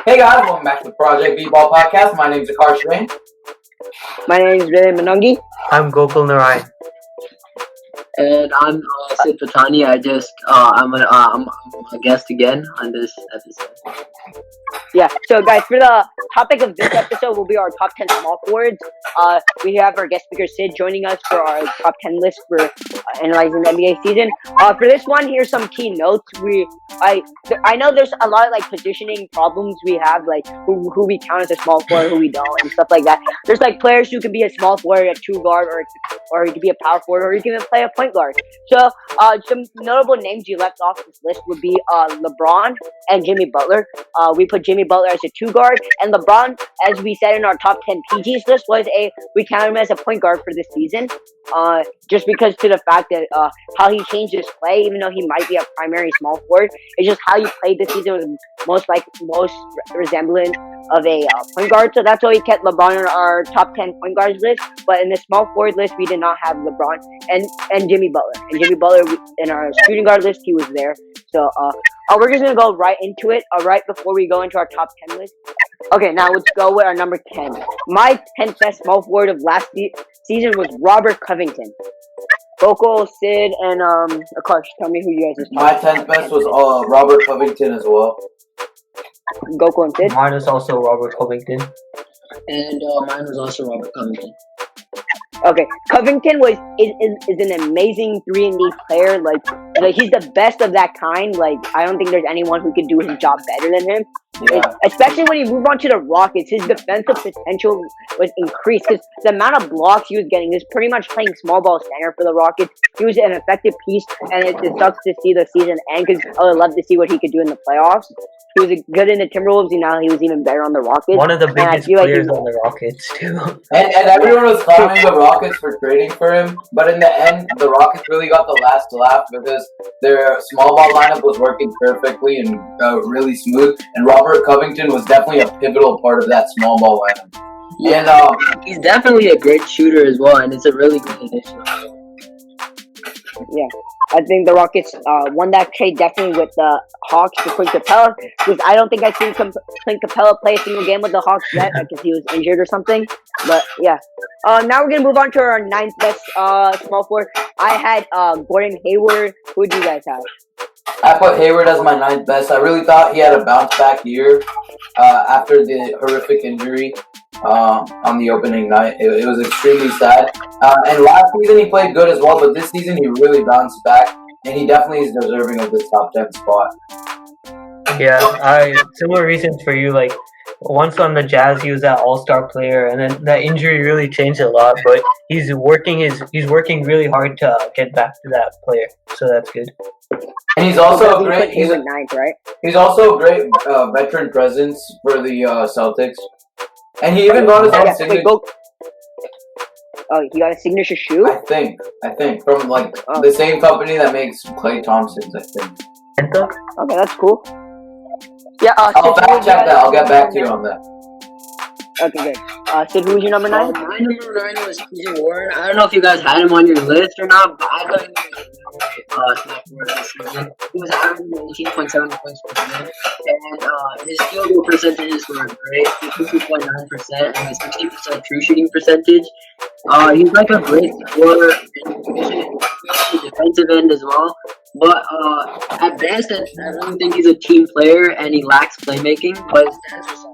Hey guys, welcome back to the Project B-Ball Podcast. My name is Akash Rain. My name is Ray Manungi. I'm Gokul Narayan. And I'm Sid Patani. I'm a guest again on this episode. Yeah, so guys, for the topic of this episode will be our top 10 small forwards. We have our guest speaker Sid joining us for our top 10 list for analyzing the NBA season. For this one, here's some key notes. I know there's a lot of like positioning problems we have, like who we count as a small forward, who we don't, and stuff like that. There's like players who can be a small forward, a two guard, or he could be a power forward, or he can even play a point guard. So some notable names you left off this list would be LeBron and Jimmy Butler. We put Jimmy Butler as a two guard, and LeBron, as we said in our top 10 PGs list, we count him as a point guard for this season. Just because to the fact that how he changed his play, even though he might be a primary small forward, it's just how he played this season was most resemblant of a point guard. So that's why we kept LeBron on our top 10 point guards list. But in the small forward list, we did not have LeBron and Jimmy Butler. And Jimmy Butler in our shooting guard list, he was there. So we're just gonna go right into it. Right before we go into our top 10 list. Okay, now let's go with our number 10. My 10th best small forward of last season was Robert Covington. Gokul, Sid, and Akash, tell me who you guys' My 10th best was Robert Covington as well. Gokul and Sid. Mine is also Robert Covington. And mine was also Robert Covington. Okay, Covington is an amazing 3-and-D player. Like he's the best of that kind. Like I don't think there's anyone who can do his job better than him. Yeah. Especially when he moved on to the Rockets, his defensive potential was increased because the amount of blocks he was getting. He was pretty much playing small ball center for the Rockets. He was an effective piece, and it sucks to see the season end because I would love to see what he could do in the playoffs. He was good in the Timberwolves, and now he was even better on the Rockets. One of the biggest players on the Rockets, too. And everyone was clowning the Rockets for trading for him, but in the end, the Rockets really got the last laugh because their small ball lineup was working perfectly and really smooth, and Robert Covington was definitely a pivotal part of that small ball lineup. Yeah, and he's definitely a great shooter as well, and it's a really good addition. Yeah, I think the Rockets won that trade definitely with the Hawks for Clint Capella because I don't think I've seen Clint Capella play a single game with the Hawks yet because he was injured or something. But yeah, now we're gonna move on to our 9th best small forward. I had Gordon Hayward. Who do you guys have? I put Hayward as my 9th best. I really thought he had a bounce back year after the horrific injury on the opening night. It was extremely sad. And last season he played good as well, but this season he really bounced back, and he definitely is deserving of this top 10 spot. Yeah, similar reasons for you. Like once on the Jazz, he was that all-star player, and then that injury really changed a lot. But he's working really hard to get back to that player, so that's good. And he's also He's a 9th, right? He's also a great veteran presence for the Celtics, and he even got his own signature. Oh, he got a signature shoe? I think from the same company that makes Klay Thompson's. I think. Okay, that's cool. Yeah, I'll fact check that. I'll get back to you on that. Okay, good. Sid, who's your number 9? My number 9 was TJ Warren. I don't know if you guys had him on your list or not, but I thought he was this season. He was averaging 18.7 points per game, and his field goal percentages were great, 52.9% and his 60% true shooting percentage. He's like a great scorer and defensive end as well. But at best, I don't think he's a team player, and he lacks playmaking. But his stats are solid.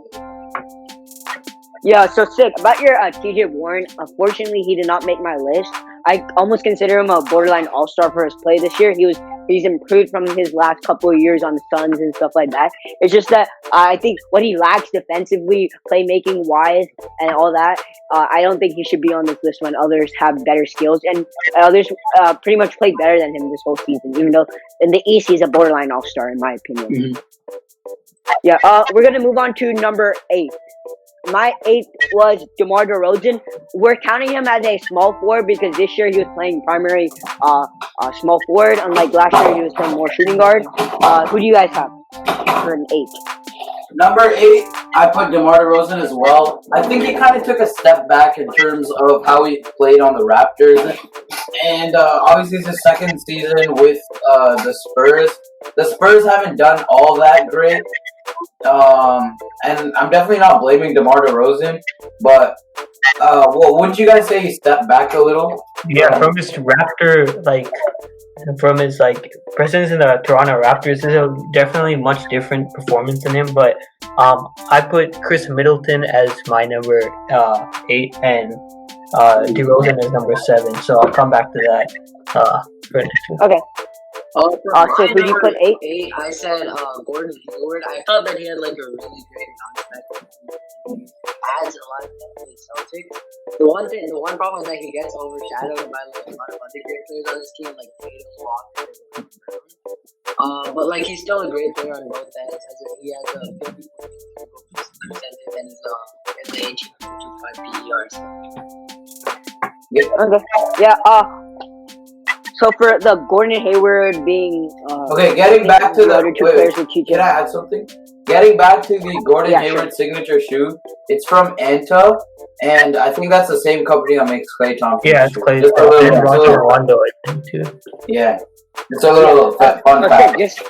Yeah, so sick. About your TJ Warren, unfortunately, he did not make my list. I almost consider him a borderline all-star for his play this year. He's improved from his last couple of years on the Suns and stuff like that. It's just that I think what he lacks defensively, playmaking-wise, and all that, I don't think he should be on this list when others have better skills. And others pretty much played better than him this whole season, even though in the East he's a borderline all-star, in my opinion. Mm-hmm. Yeah, we're going to move on to number 8. My 8th was DeMar DeRozan. We're counting him as a small forward because this year he was playing primary small forward, unlike last year he was playing more shooting guard. Who do you guys have for an 8? Number 8, I put DeMar DeRozan as well. I think he kind of took a step back in terms of how he played on the Raptors. And obviously it's his second season with the Spurs. The Spurs haven't done all that great. And I'm definitely not blaming DeMar DeRozan, but well, wouldn't you guys say he stepped back a little? Yeah, from his Raptor, from his presence in the Toronto Raptors, this is a definitely much different performance than him. But I put Chris Middleton as my number 8 and DeRozan as number 7. So I'll come back to that for next one. Okay. For So my who do you number put 8? 8, I said Gordon Hayward. I thought that he had like a really great bounce back. He adds a lot of depth to the Celtics. The one problem is that he gets overshadowed by like a lot of other great players on his team, like Tatum, Walker, and Brown. But like he's still a great player on both ends. He has a 50% percentage and he's an 18.25 PERs. Okay. Yeah. So for the Gordon Hayward being Okay, getting back to the other two players with TJ. can I add something? Getting back to the Gordon Yeah, Hayward sure. signature shoe, it's from Anta, and I think that's the same company that makes Klay Thompson. Yeah, it's Clay Just a little, and it's a Rajon little- Rondo, I think, too. yeah, it's a little fun Okay, fact. just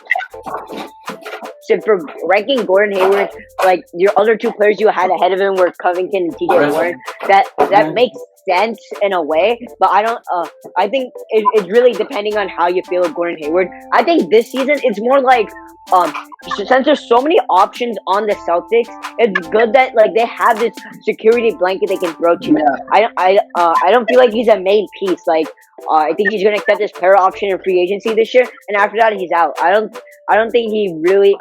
so for ranking Gordon Hayward, like your other two players you had ahead of him were Covington and TJ Warren. That makes sense in a way, but I don't. I think it's really depending on how you feel with Gordon Hayward. I think this season it's more like since there's so many options on the Celtics, it's good that like they have this security blanket they can throw to. Yeah. I don't feel like he's a main piece. Like I think he's gonna accept this player option in free agency this year, and after that he's out. I don't think he really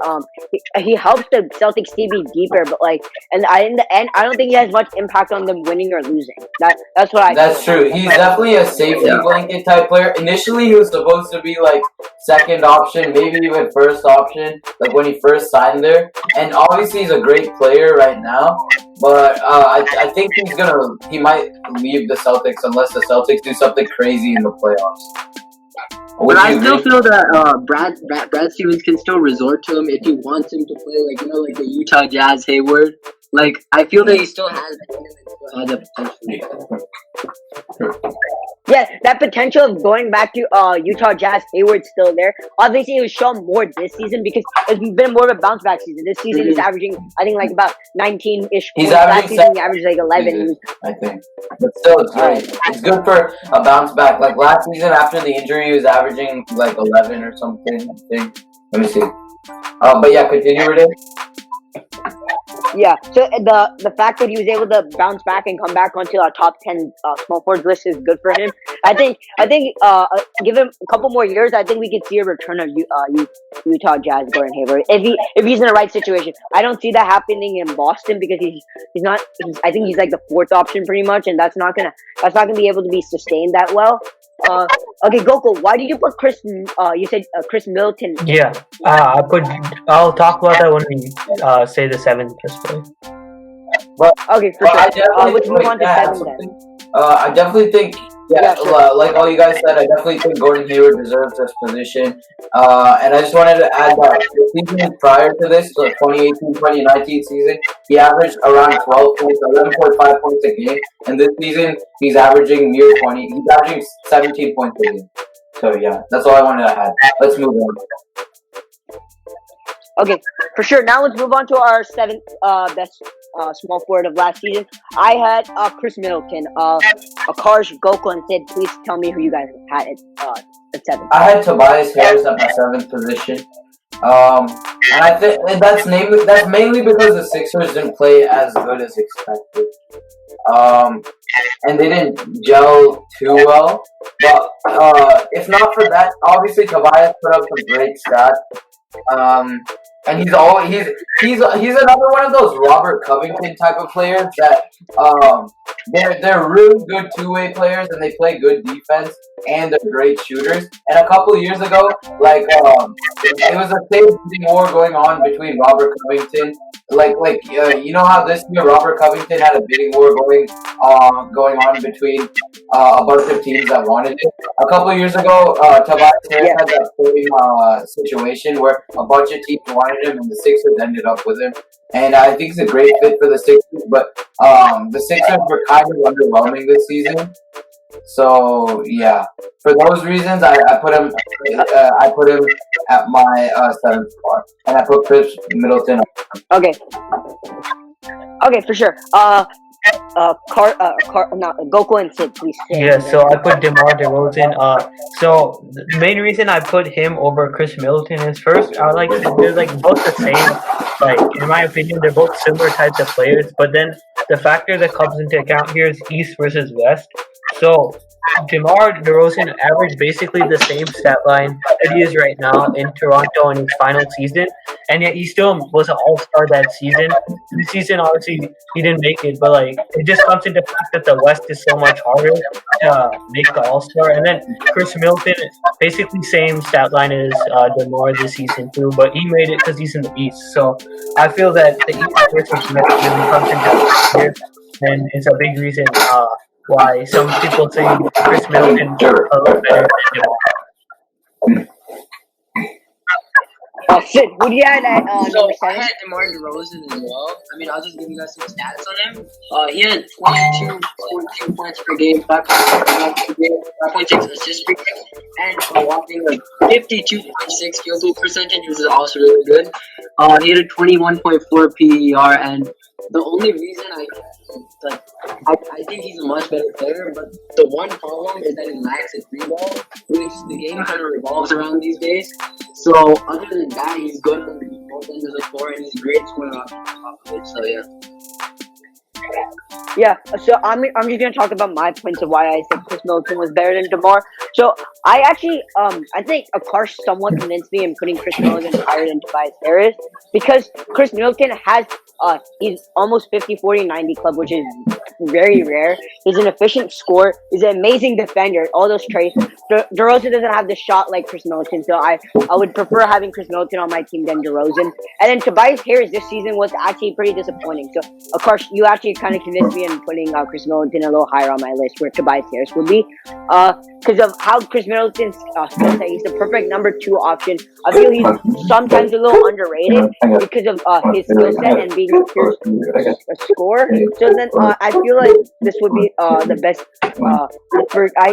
he helps the Celtics team be deeper, but like in the end I don't think he has much impact on them winning or losing. That's what I. That's true. He's definitely a safety blanket type player. Initially, he was supposed to be like second option, maybe even first option, like when he first signed there. And obviously, he's a great player right now. But I think he might leave the Celtics unless the Celtics do something crazy in the playoffs. Would But I you still agree? feel that Brad Stevens can still resort to him if he wants him to play, like the Utah Jazz Hayward. Like I feel that he still has the potential. Yeah, that potential of going back to Utah Jazz Hayward's still there. Obviously, it was shown more this season because it's been more of a bounce back season. This season he's averaging, I think, like about 19-ish He's points. Last averaging season he averaged like 11. season, I think. But still, it's great. It's good for a bounce back. Like last season, after the injury, he was averaging like 11 or something, I think. Let me see. But yeah, continue, Renee. Yeah, so the fact that he was able to bounce back and come back onto our top 10 small forwards list is good for him. I think give him a couple more years, I think we could see a return of Utah Jazz Gordon Hayward if he's in the right situation. I don't see that happening in Boston because I think he's like the fourth option pretty much, and that's not gonna be able to be sustained that well. Okay, Gokul, why did you put Chris? You said Chris Middleton. Yeah, I'll talk about that when we say the 7th best player. Okay, for Well, I sure. definitely Let's move on to yeah, 7 then. something. I definitely think, Yeah, sure. like all you guys said, I definitely think Gordon Hayward deserves this position. And I just wanted to add that the season prior to this, the 2018-2019 season, he averaged around 12 points, 11.5 points a game. And this season, he's averaging near 20. He's averaging 17 points a game. So yeah, that's all I wanted to add. Let's move on. Okay, for sure. Now let's move on to our 7th best small forward of last season. I had Chris Middleton. Akarsh, Gokul, and Sid, please tell me who you guys had at 7. I had Tobias Harris at my 7th position. And I think that's mainly because the Sixers didn't play as good as expected. And they didn't gel too well. But if not for that, obviously Tobias put up some great stats. And he's another one of those Robert Covington type of players that they're really good two-way players and they play good defense and they're great shooters. And a couple of years ago, like it was a same bidding war going on between Robert Covington. You know how this year Robert Covington had a bidding war going on between a bunch of teams that wanted it. A couple of years ago, Tobias Harris had that same situation where a bunch of teams wanted him and the Sixers ended up with him. And I think he's a great fit for the Sixers, but the Sixers were kind of underwhelming this season. So yeah, for those reasons, I put him. I put him at my seventh spot, and I put Chris Middleton. Okay. Okay, for sure. Not Goku and Sid, please say. Yeah, so I put DeMar DeRozan. So the main reason I put him over Chris Middleton is first, they're like both the same. Like in my opinion, they're both similar types of players. But then the factor that comes into account here is East versus West. So DeMar DeRozan averaged basically the same stat line that he is right now in Toronto in his final season, and yet he still was an All-Star that season. This season, obviously, he didn't make it, but like it just comes into the fact that the West is so much harder to make the All-Star. And then Chris Middleton, basically same stat line as DeMar this season too, but he made it because he's in the East. So I feel that the East versus West really comes into here, and it's a big reason. Why some people say Chris Middleton a little better than DeMar. Sid, who do you have at So number I 7? had DeMar DeRozan as well. I mean, I'll just give you guys some stats on him. He had 22.2 points per game, 5.6 per game, 5.6 assists per game, and a whopping like 52.6 field goal percentage, which is also really good. He had a 21.4 PER, and the only reason I think he's a much better player, but the one problem is that he lacks a three ball, which the game kind of revolves around these days. So other than that, he's good on both ends of the floor, and he's a great scorer off of it. So yeah. Yeah, so I'm just gonna talk about my points of why I said Chris Middleton was better than DeMar. So I actually I think Akarsh somewhat convinced me in putting Chris Middleton higher than Tobias Harris because Chris Middleton has he's almost 50, 40, 90 club, which is very rare. He's an efficient scorer. He's an amazing defender. All those traits. DeRozan doesn't have the shot like Chris Middleton, so I would prefer having Chris Middleton on my team than DeRozan. And then Tobias Harris this season was actually pretty disappointing. So Akarsh, you actually kind of convinced me in putting Chris Middleton a little higher on my list where Tobias Harris would be. Because of how Chris Middleton's skill set, he's the perfect number 2 option. I feel he's sometimes a little underrated because of his skill set and being a pure scorer. So then I feel like this would be the best.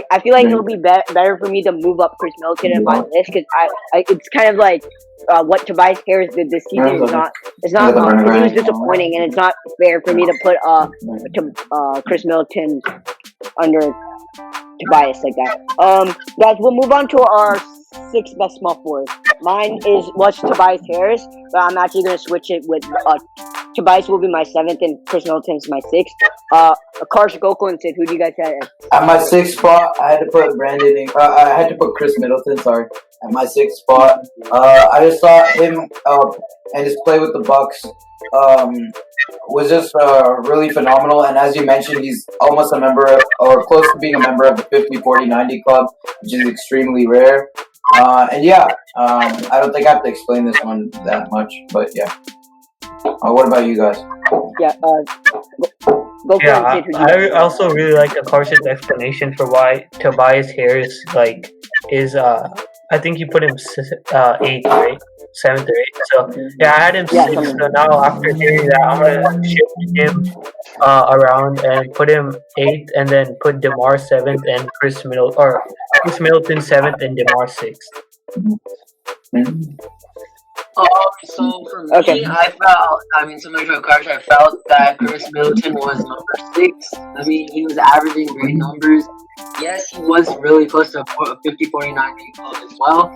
I feel like it'll be better for me to move up Chris Middleton in my list because it's kind of like what Tobias Harris did this season is not. It was disappointing, and it's not fair for me to put Chris Middleton under Tobias like that. Guys, we'll move on to our 6th best small forward. Mine was Tobias Harris, but I'm actually gonna switch it with Tobias will be my 7th and Chris Middleton's my 6th. Akarsh, Goku, and Sid, who do you guys have? At my 6th spot, I had to put I had to put Chris Middleton. Sorry, at my 6th spot. I just thought him and his play with the Bucks was just really phenomenal. And as you mentioned, he's almost a member or close to being a member of the 50, 40, 90 club, which is extremely rare. And yeah, I don't think I have to explain this one that much, but yeah. What about you guys? Yeah, Goku Yeah, and Sid, who do you guys I also really like Akarsh's explanation for why Tobias Harris is I think you put him 8th, right? 7th or 8th. So yeah, I had him 6th. So now after hearing that, I'm gonna shift him around and put him 8th, and then put DeMar 7th and Chris Middleton 7th and DeMar 6th. So for me, similar to Akarsh, I felt that Chris Middleton was number 6. I mean, he was averaging great numbers. Yes, he was really close to 50, 40, 90 as well.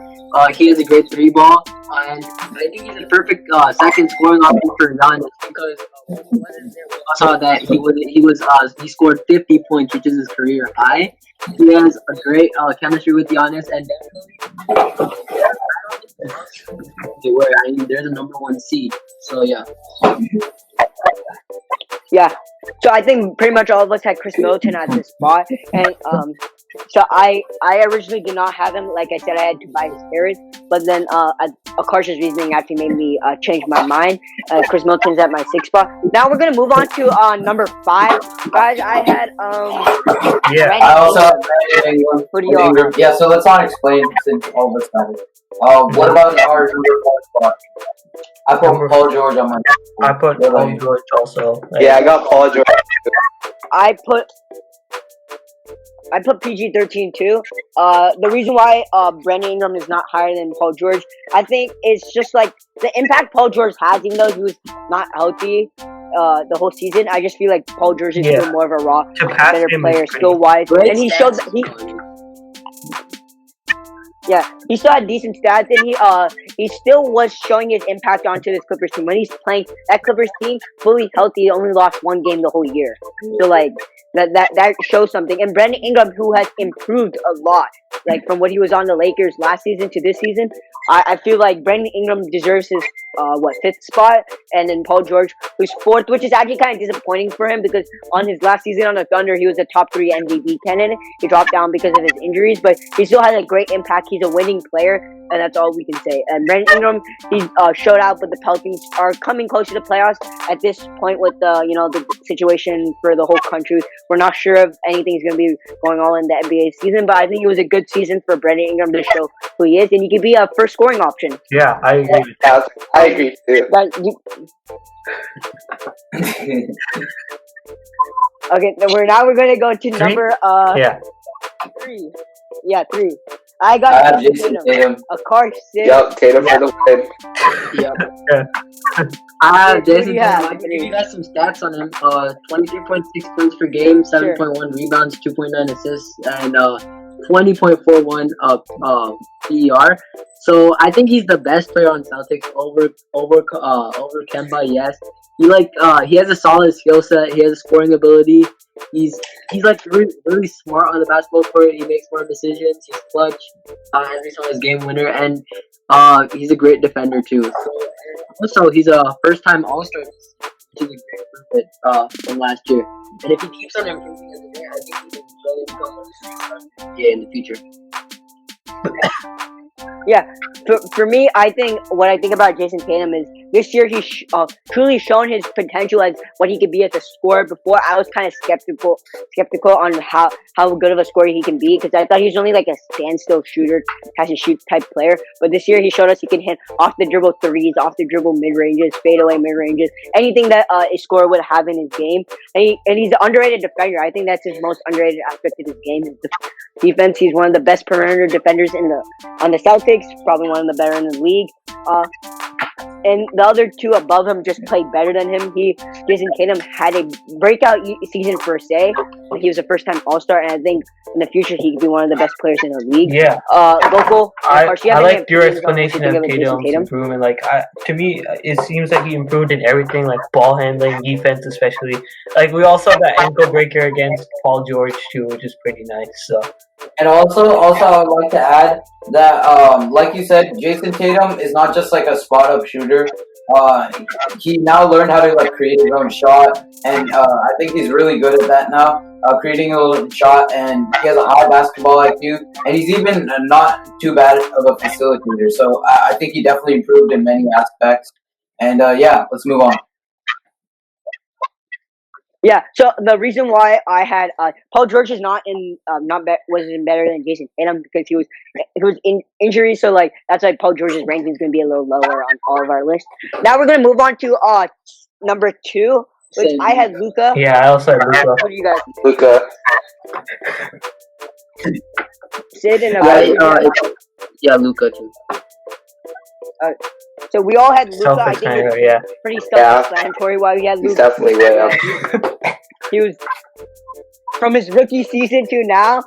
He has a great 3 ball, and I think he's a perfect second scoring option for Giannis because I saw that he scored 50 points, which is his career high. He has a great chemistry with Giannis, and definitely they're the number 1 seed. So yeah. Yeah, so I think pretty much all of us had Chris Middleton at this spot, and so I originally did not have him. Like I said, I had Tobias Harris, but then Akarsh's reasoning actually made me change my mind. Chris Middleton's at my 6th spot. Now we're gonna move on to number 5, guys. I had I also have Brandon Ingram. Who do you all have? Yeah, so let's not explain since all this matters. What about our number 4 spot? I put Paul George on my. I put Paul George also. Yeah, I got Paul George. I put I put PG-13 too. The reason why Brandon Ingram is not higher than Paul George, I think it's just like the impact Paul George has, even though he was not healthy the whole season. I just feel like Paul George is still more of a raw, To pass better him player, is pretty- skill wise, Great and he showed that he still had decent stats, and he still was showing his impact onto this Clippers team. When he's playing that Clippers team fully healthy, only lost one game the whole year. So like that shows something. And Brandon Ingram, who has improved a lot, like from what he was on the Lakers last season to this season, I feel like Brandon Ingram deserves his fifth spot, and then Paul George, who's fourth, which is actually kind of disappointing for him because on his last season on the Thunder, he was a top 3 MVP candidate. He dropped down because of his injuries, but he still has a great impact. He's a winning player, and that's all we can say. And Brandon Ingram, he's showed out, but the Pelicans are coming close to the playoffs at this point with the situation for the whole country. We're not sure if anything's going to be going on in the NBA season, but I think it was a good season for Brandon Ingram to show who he is, and he could be a first scoring option. Yeah, I agree. With Yeah, I agree too. Okay, we're going to go to Three? number Yeah. 3. Yeah, 3. I I got have Jason Jason Tatum. Tatum. Of course, Sid. Yup, Tatum for the win. I have Who do Jason you Tatum. have? I can give you guys some stats on him. 23.6 points per game, 7.1 rebounds, 2.9 assists, and 20.41 PER. So I think he's the best player on Celtics over Kemba. Yes, he has a solid skill set. He has a scoring ability. He's like really smart on the basketball court. He makes smart decisions. He's clutch. As we saw, his game winner, and he's a great defender too. So also, he's a first-time All-Star, which is a great improvement from last year. And if he keeps on improving as a player, I think he can really become one of the superstars in the future. For me, I think what I think about Jason Tatum is this year he's truly shown his potential as what he could be as a scorer. Before, I was kind of skeptical on how good of a scorer he can be because I thought he was only like a standstill shooter, catch and shoot type player. But this year he showed us he can hit off the dribble threes, off the dribble mid ranges, fadeaway mid ranges, anything that a scorer would have in his game. And he's an underrated defender. I think that's his most underrated aspect of his game is defense. He's one of the best perimeter defenders on the Celtics, probably one of the better in the league. And the other two above him just played better than him. Jason Tatum had a breakout season per se. He was a first-time All-Star, and I think in the future he could be one of the best players in the league. Yeah. Local. I like your opinions on what you explanation think of Jason Tatum's improvement. Like, to me, it seems like he improved in everything, like ball handling, defense, especially. Like, we also saw that ankle breaker against Paul George too, which is pretty nice. So. And also, I would like to add that, like you said, Jason Tatum is not just like a spot-up shooter. He now learned how to like create his own shot, and I think he's really good at that now, creating a little shot. And he has a high basketball IQ, and he's even not too bad of a facilitator. So I think he definitely improved in many aspects. And let's move on. Yeah, so the reason why I had Paul George is wasn't better than Jason Tatum because he was in injury, so like that's why Paul George's ranking is going to be a little lower on all of our lists. Now we're going to move on to number 2, which Same. I had Luka. Yeah, I also had Luka. What do you guys? Luka. Sid and Luka too. so we all had Luka. I think it's Yeah. pretty self-explanatory why we had He's Luka. definitely way up. He was from his rookie season to now.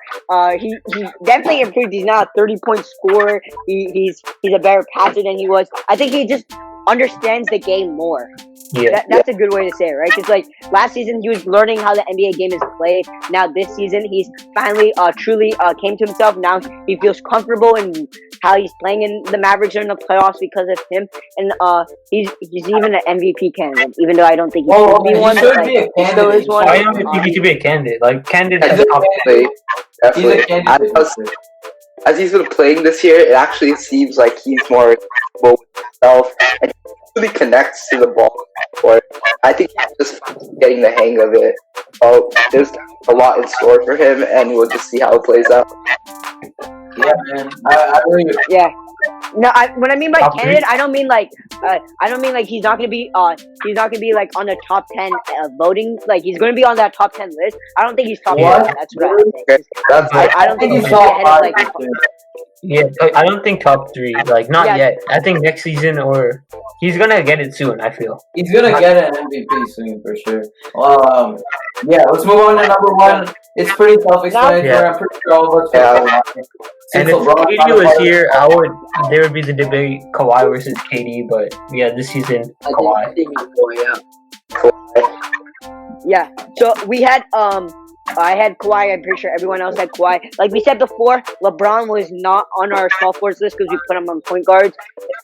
He definitely improved. He's now a 30-point scorer. He's a better passer than he was. I think he just understands the game more. Yeah. That's a good way to say it, right? Because like last season he was learning how the NBA game is played. Now this season he's finally truly came to himself. Now he feels comfortable in how he's playing in the Mavericks are in the playoffs because of him. And he's even an MVP candidate, even though I don't think he should be one. Should but, be a like, he still is candidate. one. I don't think he should be a candidate. Like, candidate is top. Definitely. He's a Definitely. candidate. As he's been playing this year, it actually seems like he's more comfortable with himself and he really connects to the ball. But I think he's just getting the hang of it. So there's a lot in store for him, and we'll just see how it plays out. Yeah, man. I really. Yeah. No, what I mean by Top three? candidate, I don't mean like he's not gonna be like on the top 10 voting. Like he's gonna be on that top 10 list. I don't think he's top What? 10. That's what I'm saying. That's I don't think he's top ahead of like. five. Yeah, I don't think top 3. Like not Yeah. yet. I think next season or he's gonna get it soon. I feel. He's gonna get an MVP soon for sure. Yeah, let's move on to number 1. It's pretty self-explanatory. Yeah. I'm pretty sure all of us feel Yeah. Kawhi. And Since if LeBron's KD not a was part of here, there would be the debate Kawhi versus KD. But yeah, this season I Kawhi. think it's Kawhi, yeah. Yeah. So we had I had Kawhi. I'm pretty sure everyone else had Kawhi. Like we said before, LeBron was not on our small forwards list because we put him on point guards.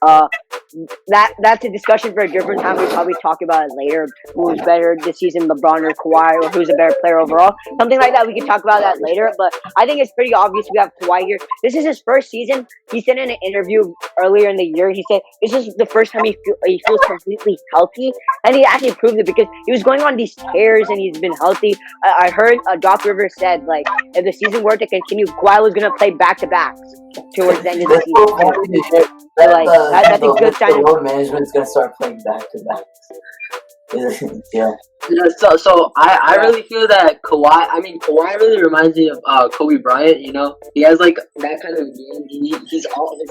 That's a discussion for a different time. We'll probably talk about it later. Who's better this season, LeBron or Kawhi, or who's a better player overall? Something like that. We can talk about that later. But I think it's pretty obvious we have Kawhi here. This is his first season. He said in an interview earlier in the year, he said this is the first time he feels completely healthy, and he actually proved it because he was going on these tears and he's been healthy. I heard Doc Rivers said like if the season were to continue, Kawhi was gonna play back to backs towards the end of the That's so season. funny to hear. Like, that's a good sign. The load management's gonna start playing back to back. Yeah. Yeah, so I really feel that Kawhi really reminds me of Kobe Bryant. You know, he has like that kind of game. His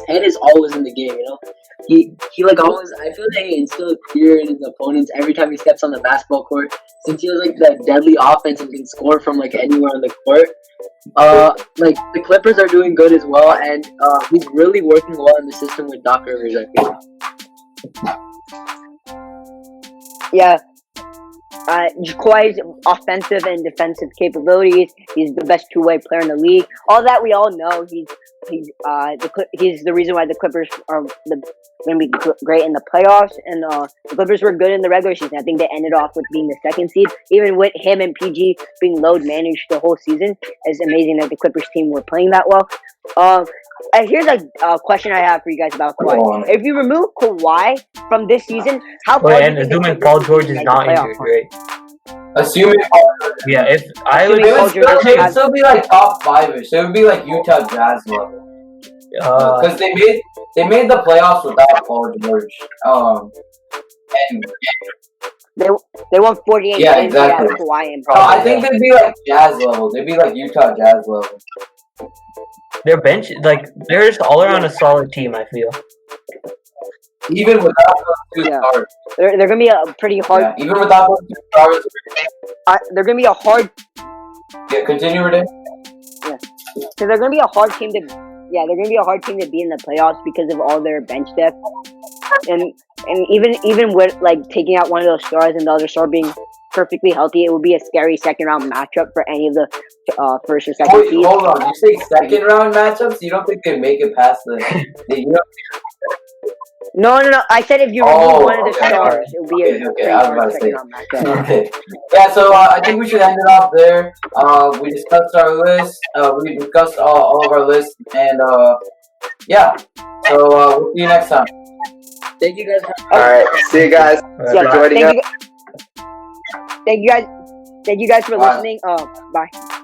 head is always in the game. You know, he like always. I feel that he instills fear in his opponents every time he steps on the basketball court. Since he has like that deadly offense and can score from like anywhere on the court. Like the Clippers are doing good as well, and he's really working well in the system with Doc Rivers. I feel. Yeah. Kawhi's offensive and defensive capabilities. He's the best two-way player in the league. All that we all know. He's the reason why the Clippers are going to be great in the playoffs. And the Clippers were good in the regular season. I think they ended off with being the 2nd seed. Even with him and PG being load managed the whole season, it's amazing that the Clippers team were playing that well. Here's a question I have for you guys about Kawhi. If you remove Kawhi from this season, how far? And assuming Paul George is not injured, right? Assuming Yeah, if I Assuming would, Paul George it would has- still be like top 5ish. So it would be like Utah Jazz level. Because they made the playoffs without Paul George. And They won 48 Yeah, games exactly. without Kawhi and no, Paul. I think they'd be like Jazz level. They'd be like Utah Jazz level. their bench, like they're just all around a solid team. I feel. Even without those 2 Yeah. stars. They're gonna be a pretty hard. Yeah, even without those 2 stars. They're gonna be a hard. Yeah, continue with it. So they're gonna be a hard team to. Yeah, they're gonna be a hard team to beat in the playoffs because of all their bench depth. And even with like taking out one of those stars and the other star being perfectly healthy, it would be a scary 2nd round matchup for any of the first or second seeds. Hold on, you say 2nd round matchups? You don't think they make it past you know, No. I said if you remove one of the okay. stars, it would be a Okay, pretty I was hard about to 2nd say. round matchup. Okay. Yeah, so I think we should end it off there. We discussed our list. We discussed all of our lists, and yeah. So we'll see you next time. Thank you guys. All right. See you guys. Yeah, for joining us. thank you guys for Bye. listening. Bye.